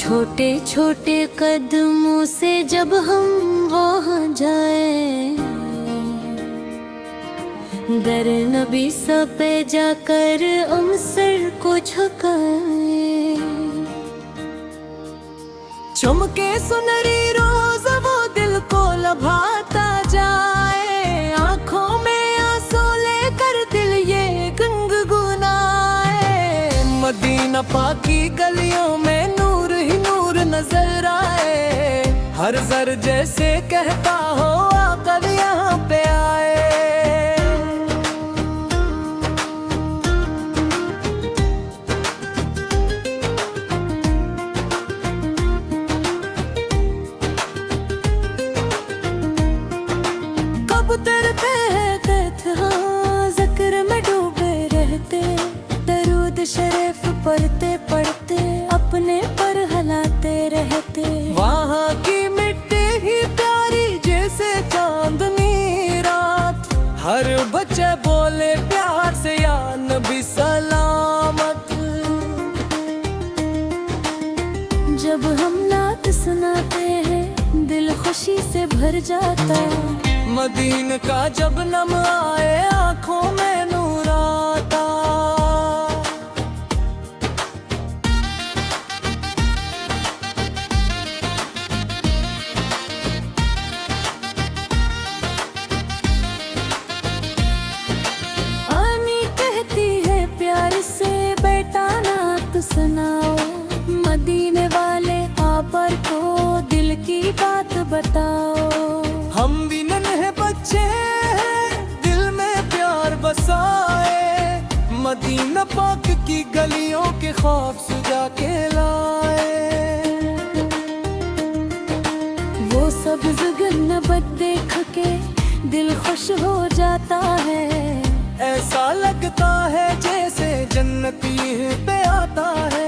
छोटे छोटे कदमों से जब हम वहाँ जाए, दर नबी सा पे जाकर हम सर को झुकाए। चमके सुनहरी रोज वो दिल को लभाता जाए, आंखों में आंसू लेकर दिल ये गुनगुनाए। मदीना पाक की गलियों में नूर ही नूर नजर आए, हर जर जैसे कहता हो आकर यहाँ पे आए। कब तैरते हैं हाँ जिक्र में डूबे रहते, दरूद शरीफ पढ़ते पढ़ते अपने पर हलाते रहते। वहाँ की मिट्टी ही प्यारी जैसे चांदनी रात, हर बच्चे बोले प्यार से या नबी सलामत। जब हम नात सुनाते हैं दिल खुशी से भर जाता, मदीन का जब नम आए आंखों में नूर आता। आमी कहती है प्यार से बेटा नात सुनाओ, मदीने वाले आपर को दिल की बात बताओ। हम भी नन्हे बच्चे हैं दिल में प्यार बसाए, मदीना पाक की गलियों के ख्वाब सजा के लाए। वो सब्ज़ गन्नबत देख के दिल खुश हो जाता है, ऐसा लगता है जैसे जन्नती पे आता है।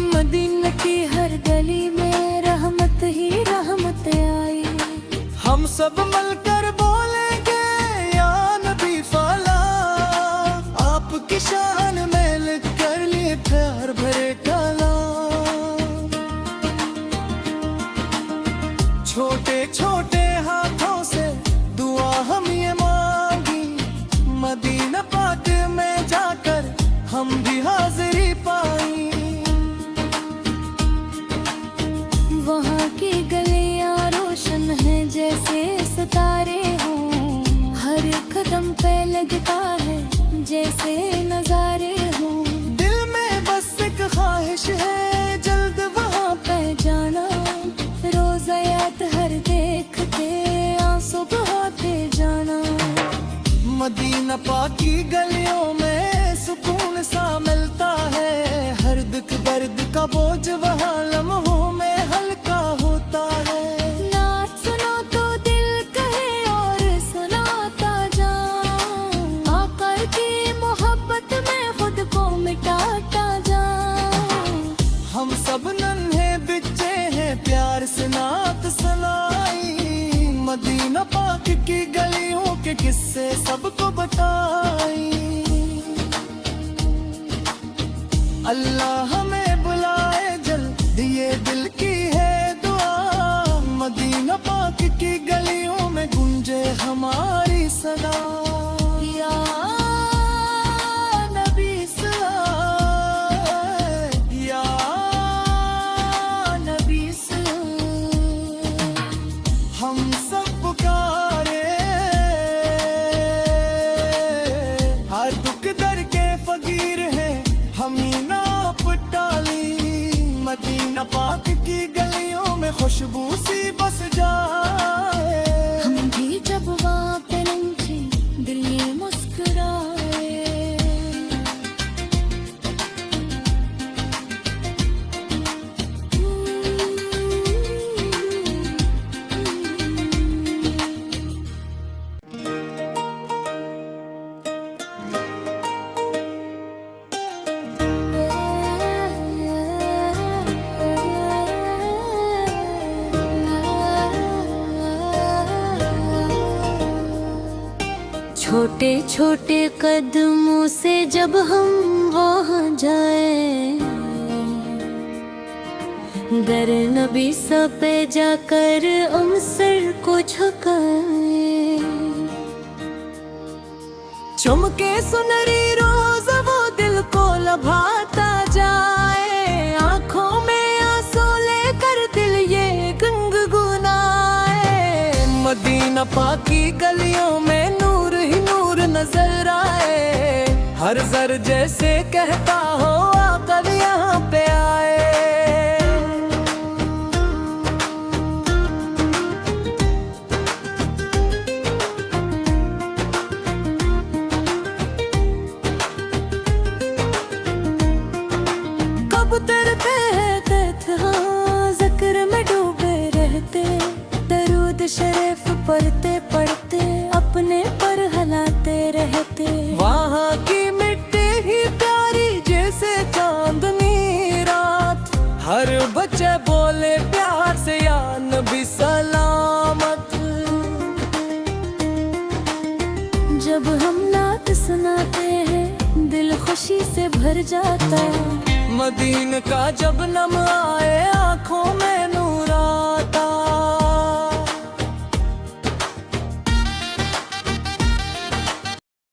मदीना की हर गली में रहमत ही रहमत आई। हम सब मिलकर बोलेंगे या नबी फला, आपकी शान में लिख कर लिए प्यार भरे कला। छोटे छोटे हाथों से दुआ हम ये मांगी, मदीना पाक में जाकर हम भी हाजिरी पाई। वहाँ की गलियाँ रोशन हैं जैसे सितारे हों, हर कदम पे लगता है जैसे नजारे हों। दिल में बस एक ख्वाहिश है जल्द वहाँ पे जाना, रोज़ा याद हर देख के आंसू बहाते जाना। मदीना पाक की गलियों में सुकून सा मिलता है, हर दुख दर्द का बोझ वहाँ लम्हों में हल्का होता है। नात सुनो तो दिल कहे और सुनाता जाऊं, आका की मोहब्बत में खुद को मिटाता जाऊं। हम सब नन्हे बच्चे हैं प्यार से नात सुनाई, मदीना पाक की गलियों के किस्से सबको बताई। अल्लाह हमें बुलाए जल्द ये दिल की है दुआ, मदीना पाक की गलियों में गूंजे हमारी सदा। या नबी सलाम, या नबी सलाम, हम सब पुकारे हर दुख दर के फकीर हैं हम ही ना पटाली। मदीना पाक की गलियों में खुशबू सी बस जाए, हम भी जब वहाँ पे लंघे दिल ये मुस्कुराए। छोटे छोटे कदमों से जब हम वहाँ जाए, दर नबी सा पे जाकर हम सर को झुकाए। चमके सुनहरी रोज वो दिल को लभाता जाए, आंखों में आंसू लेकर दिल ये गुनगुनाए। मदीना पाक की गलियों में नूर ही नूर नजर आए, हर जर जैसे कहता हो आकर यहाँ पे आए। कब तरते हैं हाँ जिक्र में डूबे रहते, दरूद शरीफ पढ़ते पढ़ते अपने पर हलाते रहते। वहाँ की मिट्टी ही प्यारी जैसे चांदनी रात, हर बच्चे बोले प्यार से या नबी सलामत। जब हम नात सुनाते हैं दिल खुशी से भर जाता है, मदीन का जब नम आए आँखों में नूर आता।